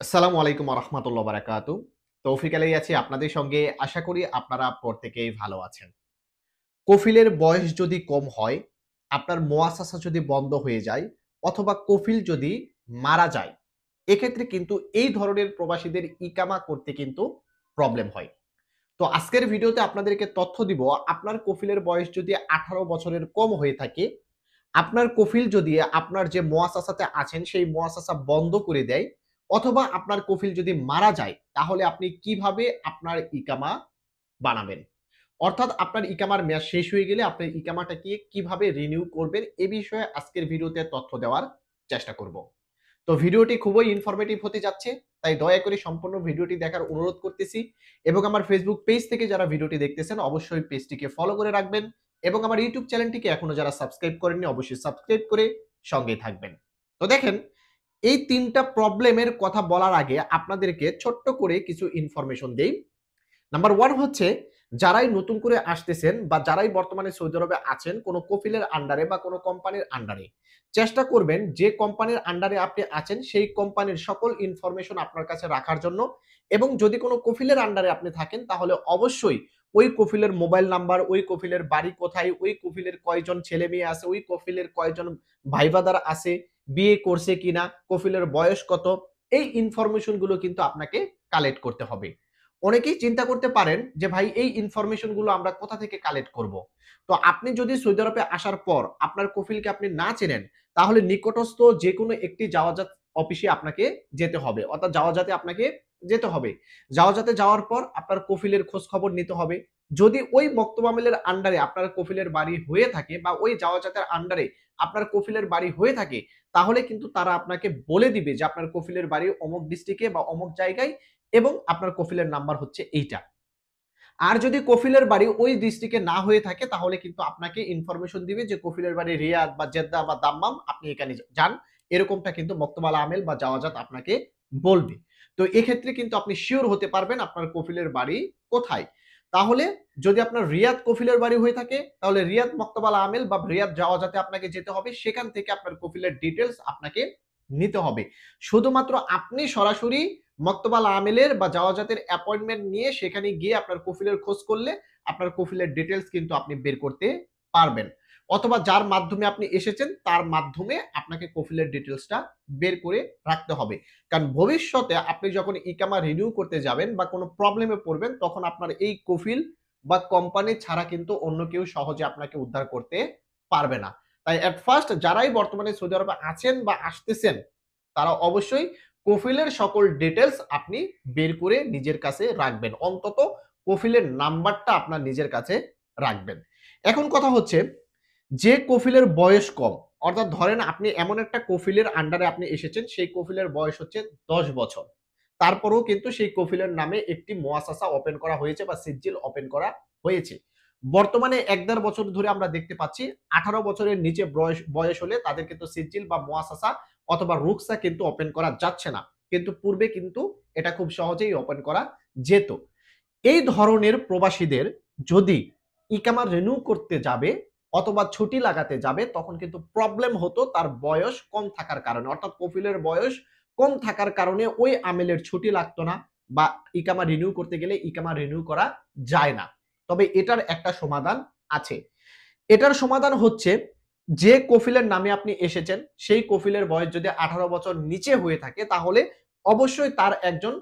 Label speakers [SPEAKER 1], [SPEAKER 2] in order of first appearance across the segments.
[SPEAKER 1] আসসালামু আলাইকুম রহমতুল্লাহ বারাকাতু। তৌফিক আলাই আছি আপনাদের সঙ্গে। আশা করি আপনারা প্রত্যেকেই ভালো আছেন। কফিলের বয়স যদি কম হয়, আপনার মুয়াসাসা যদি বন্ধ হয়ে যায় অথবা কফিল যদি মারা যায়, এক্ষেত্রে কিন্তু এই ধরনের প্রবাসীদের ইকামা করতে কিন্তু প্রবলেম হয়। তো আজকের ভিডিওতে আপনাদেরকে তথ্য দিব, আপনার কফিলের বয়স যদি 18 বছরের কম হয়ে থাকে, আপনার কফিল যদি আপনার যে মুয়াসাসাতে আছেন সেই মুয়াসাসা বন্ধ করে দেয় অথবা আপনার কফিল যদি মারা যায়, তাহলে আপনি কিভাবে আপনার ইকামা বানাবেন? অর্থাৎ আপনার ইকামার মেয়াদ শেষ হয়ে গেলে আপনার ইকামাটাকে কিভাবে রিনিউ করবেন এ বিষয়ে আজকের ভিডিওতে তথ্য দেওয়ার চেষ্টা করব। তো ভিডিওটি খুবই ইনফরমেটিভ হতে যাচ্ছে, তাই দয়া করে সম্পূর্ণ ভিডিওটি দেখার অনুরোধ করতেছি এবং আমার ফেসবুক পেজ থেকে যারা ভিডিওটি দেখতেছেন অবশ্যই পেজটিকে ফলো করে রাখবেন এবং আমার ইউটিউব চ্যানেলটিকে এখনো যারা সাবস্ক্রাইব করেননি অবশ্যই সাবস্ক্রাইব করে সঙ্গেই থাকবেন। তো দেখেন, এই ৩ টা প্রবলেমের কথা বলার আগে আপনাদেরকে ছোট্ট করে কিছু ইনফরমেশন দেই। নাম্বার 1 হচ্ছে, যারাই নতুন করে আসতেছেন বা যারাই বর্তমানে সৌদি আরবে আছেন কোন কফিলের আন্ডারে বা কোন কোম্পানির আন্ডারে, চেষ্টা করবেন যে কোম্পানির আন্ডারে আপনি আছেন সেই কোম্পানির সকল ইনফরমেশন আপনার কাছে রাখার জন্য। এবং যদি কোন কফিলের আন্ডারে আপনি থাকেন তাহলে অবশ্যই ওই কফিলের মোবাইল নাম্বার, ওই কফিলের বাড়ি কোথায়, ওই কফিলের কয়জন ছেলে মেয়ে আছে, ওই কফিলের কয়জন ভাই ব্রাদার আছে, বিয়ে করছে কিনা, কফিলের বয়স কত, এই ইনফরমেশন গুলো কিন্তু আপনাকে কালেক্ট করতে হবে। অনেকেই চিন্তা করতে পারেন যে ভাই এই ইনফরমেশন গুলো আমরা কোথা থেকে কালেক্ট করব। তো আপনি যদি সৌদি আরবে আসার পর আপনার কফিলকে আপনি না চেনেন, তাহলে নিকটস্থ যে কোনো একটি জাওয়াজাত অফিসে আপনাকে যেতে হবে, অর্থাৎ জাওয়াজাতে আপনাকে যেতে হবে। জাওয়াজাতে যাওয়ার পর আপনার কফিলের খোঁজ খবর নিতে হবে। যদি ওই মক্তব আমিলের আন্ডারে আপনার কফিলের বাড়ি হয়ে থাকে বা ওই জাওয়াজাতের আন্ডারে আপনার কফিলের বাড়ি হয়ে থাকে, তাহলে কিন্তু তারা আপনাকে বলে দিবে যে আপনার কফিলের বাড়ি অমুক ডিস্ট্রিক্টে বা অমুক জায়গায় এবং আপনার কফিলের নাম্বার হচ্ছে এইটা। আর যদি কফিলের বাড়ি ওই ডিস্ট্রিক্টে না হয়ে থাকে তাহলে কিন্তু আপনাকে ইনফরমেশন দিবে যে কফিলের বাড়ি রিয়াদ বা জেদ্দা বা দাম্মাম, আপনি এখানে যান। এরকমটা কিন্তু মক্তব আল আমেল বা জাওয়াজাত আপনাকে বলবে। তো এক্ষেত্রে কিন্তু আপনি শিওর হতে পারবেন আপনার কফিলের বাড়ি কোথায়। তাহলে যদি আপনার রিয়াদ কফিলের বাড়ি হয়ে থাকে তাহলে রিয়াদ মক্তব আল আমেল বা রিয়াদ জাওয়াজাতে আপনাকে যেতে হবে, সেখান থেকে আপনার কফিলের ডিটেলস আপনাকে নিতে হবে। শুধুমাত্র আপনি সরাসরি মক্তব আল আমেলের বা জাওয়াজাতের অ্যাপয়েন্টমেন্ট নিয়ে সেখানে গিয়ে আপনার কফিলের খোঁজ করলে আপনার কফিলের ডিটেলস কিন্তু আপনি বের করতে পারবেন। অথবা যার মাধ্যমে আপনি এসেছেন তার মাধ্যমে আপনাকে কফিলের ডিটেলসটা বের করে রাখতে হবে। কারণ ভবিষ্যতে আপনি যখন ইকামা রিনিউ করতে যাবেন বা কোনো প্রবলেমে পড়বেন তখন আপনার এই কফিল বা কোম্পানি ছাড়া কিন্তু অন্য কেউ সহজে আপনাকে উদ্ধার করতে পারবে না। তাই এট ফার্স্ট যারাই বর্তমানে সৌদি আরবে আছেন বা আসতেছেন তারা অবশ্যই কফিলের সকল ডিটেলস আপনি বের করে নিজের কাছে রাখবেন। অন্তত কফিলের নাম্বারটা আপনার নিজের কাছে রাখবেন। এখন কথা হচ্ছে, যে কফিলের বয়স কম, অর্থাৎ ধরেন আপনি এমন একটা কফিলের আন্ডারে আপনি এসেছেন, সেই কফিলের বয়স হচ্ছে ১০ বছর। তারপরেও কিন্তু সেই কফিলের নামে একটি মুয়াসাসা ওপেন করা হয়েছে বা সিজিল ওপেন করা হয়েছে। বর্তমানে ১-১.৫ বছর ধরে আমরা দেখতে পাচ্ছি ১৮ বছরের নিচে বয়স হলে তাদের কিন্তু সিজিল বা মুয়াসাসা অথবা রুকসা কিন্তু ওপেন করা যাচ্ছে না। কিন্তু পূর্বে কিন্তু এটা খুব সহজেই ওপেন করা যেত। এই ধরনের প্রবাসীদের যদি ইকামা রিনিউ করতে যাবে অথবা ছুটি লাগাতে যাবে তখন কিন্তু প্রবলেম হতো তার বয়স কম থাকার কারণে, অর্থাৎ কফিলের বয়স কম থাকার কারণে ওই আমেলের ছুটি লাগতো না বা ইকামা রিনিউ করতে গেলে ইকামা রিনিউ করা যায় না। তবে এটার একটা সমাধান আছে। এটার সমাধান হচ্ছে, যে কফিলের নামে আপনি এসেছেন সেই কফিলের বয়স যদি 18 বছর নিচে হয়ে থাকে তাহলে অবশ্যই তার একজন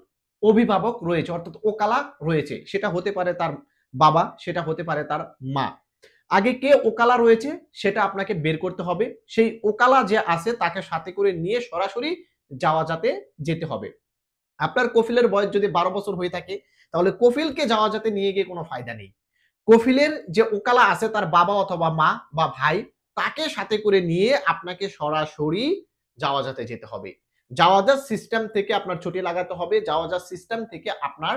[SPEAKER 1] অভিভাবক রয়েছে, অর্থাৎ ওকালা রয়েছে। সেটা হতে পারে তার বাবা, সেটা হতে পারে তার মা। আগে কে ওকালা রয়েছে সেটা আপনাকে বের করতে হবে। সেই ওকালা যে আছে তাকে সাথে করে নিয়ে সরাসরি জাওয়াজাতে যেতে হবে। আপনার কফিলের বয়স যদি ১২ বছর হয়ে থাকে তাহলে কফিলকে জাওয়াজাতে নিয়ে গিয়ে কোনো ফায়দা নেই। কফিলের যে ওকালা আছে তার বাবা অথবা মা বা ভাই, তাকে সাথে করে নিয়ে আপনাকে সরাসরি জাওয়াজাতে যেতে হবে। জাওয়াজাত সিস্টেম থেকে আপনার ছুটি লাগাতে হবে। জাওয়াজাত সিস্টেম থেকে আপনার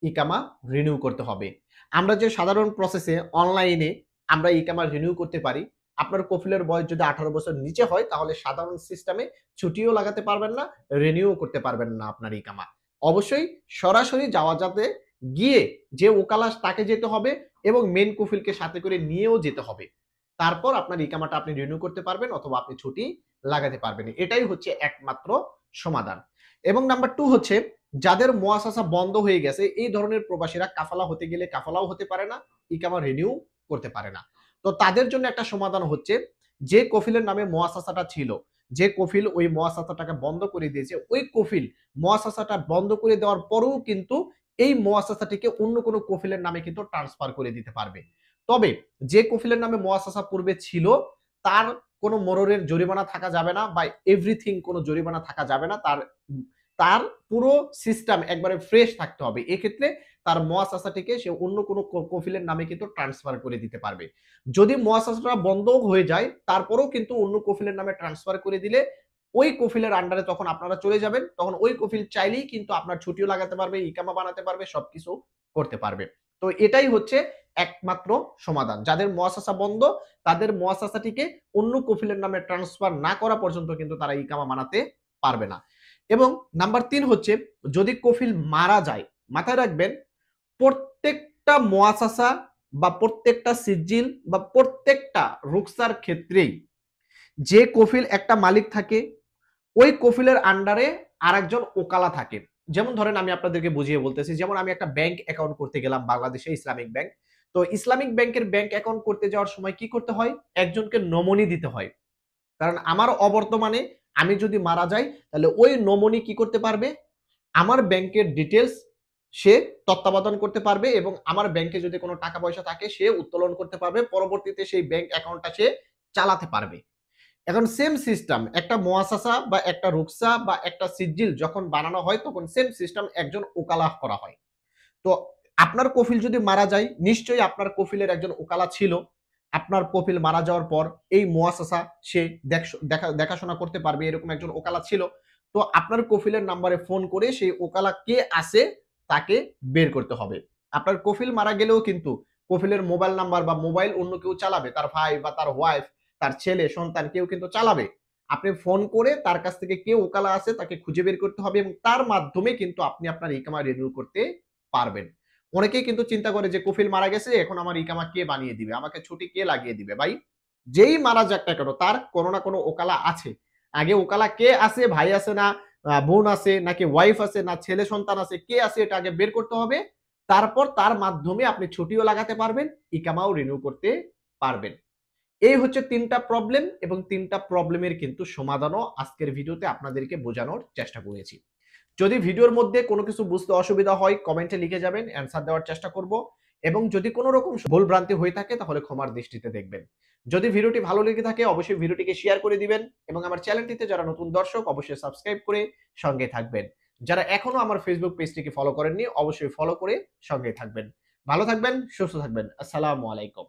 [SPEAKER 1] ইকামা রিনিউ করতে হবে। আমরা যে সাধারণ প্রসেসে অনলাইনে আমরা ইকামা রিনিউ করতে পারি, আপনার কফিলের বয়স যদি ১৮ বছর নিচে হয় তাহলে সাধারণ সিস্টেমে ছুটিও লাগাতে পারবেন না, রিনিউ করতে পারবেন না আপনার ইকামা। অবশ্যই সরাসরি জাওয়াজাতে গিয়ে যে ওকালাস তাকে যেতে হবে এবং মেইন কফিলকে সাথে করে নিয়েও যেতে হবে। তারপর আপনার ইকামাটা আপনি রিনিউ করতে পারবেন অথবা আপনি ছুটি লাগাতে পারবেন। এটাই হচ্ছে একমাত্র সমাধান। এবং নাম্বার 2 হচ্ছে যাদের মুয়াসাসা বন্ধ হয়ে গেছে এই ধরনের প্রবাসীরা কাফালা হতে গেলে কাফালাও হতে পারে না, ইকামা রিনিউ করতে পারে না। তো তাদের জন্য একটা সমাধান হচ্ছে যে কফিলের নামে মুয়াসাসাটা ছিল, যে কফিল ওই মুয়াসাসাটাকে বন্ধ করে দিয়েছে, ওই কফিল মুয়াসাসাটা বন্ধ করে দেওয়ার পরেও কিন্তু এই মুয়াসাসাটিকে অন্য কোনো কফিলের নামে কিন্তু ট্রান্সফার করে দিতে পারবে। তবে যে কফিলের নামে মুয়াসাসা পূর্বে ছিল তার কোনো মোররের জরিমানা থাকা যাবে না বা এভরিথিং কোনো জরিমানা থাকা যাবে না। তার তার পুরো সিস্টেম একবারে ফ্রেশ থাকতে হবে। এক্ষেত্রে তার মুয়াসাসাটিকে সে অন্য কোনো কফিলের নামে কিন্তু ট্রান্সফার করে দিতে পারবে। যদি মুয়াসাসাটা বন্ধও হয়ে যায় তারপরেও কিন্তু অন্য কফিলের নামে ট্রান্সফার করে দিলে ওই কফিলের আন্ডারে তখন আপনারা চলে যাবেন। তখন ওই কফিল চাইলেই কিন্তু আপনার ছুটিও লাগাতে পারবে, ইকামা বানাতে পারবে, সবকিছু করতে পারবে। তো এটাই হচ্ছে একমাত্র সমাধান। যাদের মুয়াসাসা বন্ধ তাদের মুয়াসাসাটিকে অন্য কফিলের নামে ট্রান্সফার না করা পর্যন্ত কিন্তু তারা ইকামা বানাতে পারবে না। এবং নাম্বার 3 হচ্ছে যদি কফিল মারা যায়, মাথায় রাখবেন প্রত্যেকটা মুয়াসাসা বা প্রত্যেকটা সিজিল বা প্রত্যেকটা রুকসার ক্ষেত্রেই যে কফিল একটা মালিক থাকে ওই কফিলের আন্ডারে আরেকজন ওকালা থাকে। যেমন ধরেন আমি আপনাদেরকে বুঝিয়ে বলতেছি, যেমন আমি একটা ব্যাংক অ্যাকাউন্ট করতে গেলাম বাংলাদেশে, ইসলামিক ব্যাংক। তো ইসলামিক ব্যাংকের ব্যাংক অ্যাকাউন্ট করতে যাওয়ার সময় কি করতে হয়? একজনকে নমনি দিতে হয়। কারণ আমার অবর্তমানে আমি যদি মারা যাই তাহলে ওই নমনি কি করতে পারবে? আমার ব্যাংকের ডিটেইলস সে তত্ত্বাবধান করতে পারবে এবং আমার ব্যাংকে যদি কোনো টাকা পয়সা থাকে সে উত্তোলন করতে পারবে। পরবর্তীতে সেই ব্যাংক অ্যাকাউন্টটা সে চালাতে পারবে। এখন সেম সিস্টেম একটা মুয়াসাসা বা একটা রুকসা বা একটা সিজিল যখন বানানো হয় তখন সেম সিস্টেম একজন ওকালা করা হয়। তো আপনার কফিল যদি মারা যায় নিশ্চয়ই আপনার কফিলের একজন ওকালা ছিল। আপনার কফিল মারা যাওয়ার পর এই মুয়াসাসা সে দেখাশোনা করতে পারবে এরকম একজন ওকালা ছিল। তো আপনার কফিলের নাম্বারে ফোন করে সেই ওকালা কে আছে তাকে বের করতে হবে। আপনার কফিল মারা গেলেও কিন্তু কফিলের মোবাইল নাম্বার বা মোবাইল অন্য কেউ চালাবে, তার ভাই বা তার ওয়াইফ, তার ছেলে সন্তান কেউ কিন্তু চালাবে। আপনি ফোন করে তার কাছ থেকে কে ওকালা আছে তাকে খুঁজে বের করতে হবে এবং তার মাধ্যমে কিন্তু আপনি আপনার ইকামা রিনিউ করতে পারবেন। অনেকেই কিন্তু চিন্তা করে যে কফিল মারা গেছে এখন আমার ইকামা কে বানিয়ে দিবে, আমাকে ছুটি কে লাগিয়ে দিবে। ভাই যেই মারা যাক না কেন তার কোনো না কোনো ওকালা আছে। আগে ওকালা কে আছে, ভাই আছে না বোন আছে নাকি ওয়াইফ আছে না ছেলে সন্তান আছে, কে আছে এটা আগে বের করতে হবে। তারপর তার মাধ্যমে আপনি ছুটিও লাগাতে পারবেন, ইকামাও রিনিউ করতে পারবেন। এই হচ্ছে ৩টা প্রবলেম এবং ৩টা প্রবলেমের কিন্তু সমাধানও আজকের ভিডিওতে আপনাদেরকে বোঝানোর চেষ্টা করেছি। যদি ভিডিওর মধ্যে কোনো কিছু বুঝতে অসুবিধা হয় কমেন্টে লিখে যাবেন, অ্যান্সার দেওয়ার চেষ্টা করব এবং যদি কোনো রকম ভুল ভ্রান্তি হয়ে থাকে তাহলে ক্ষমার দৃষ্টিতে দেখবেন। যদি ভিডিওটি ভালো লেগে থাকে অবশ্যই ভিডিওটিকে শেয়ার করে দিবেন এবং আমার চ্যানেলটিতে যারা নতুন দর্শক অবশ্যই সাবস্ক্রাইব করে সঙ্গে থাকবেন। যারা এখনো আমার ফেসবুক পেজটিকে ফলো করেননি অবশ্যই ফলো করে সঙ্গে থাকবেন। ভালো থাকবেন, সুস্থ থাকবেন। আসসালামু আলাইকুম।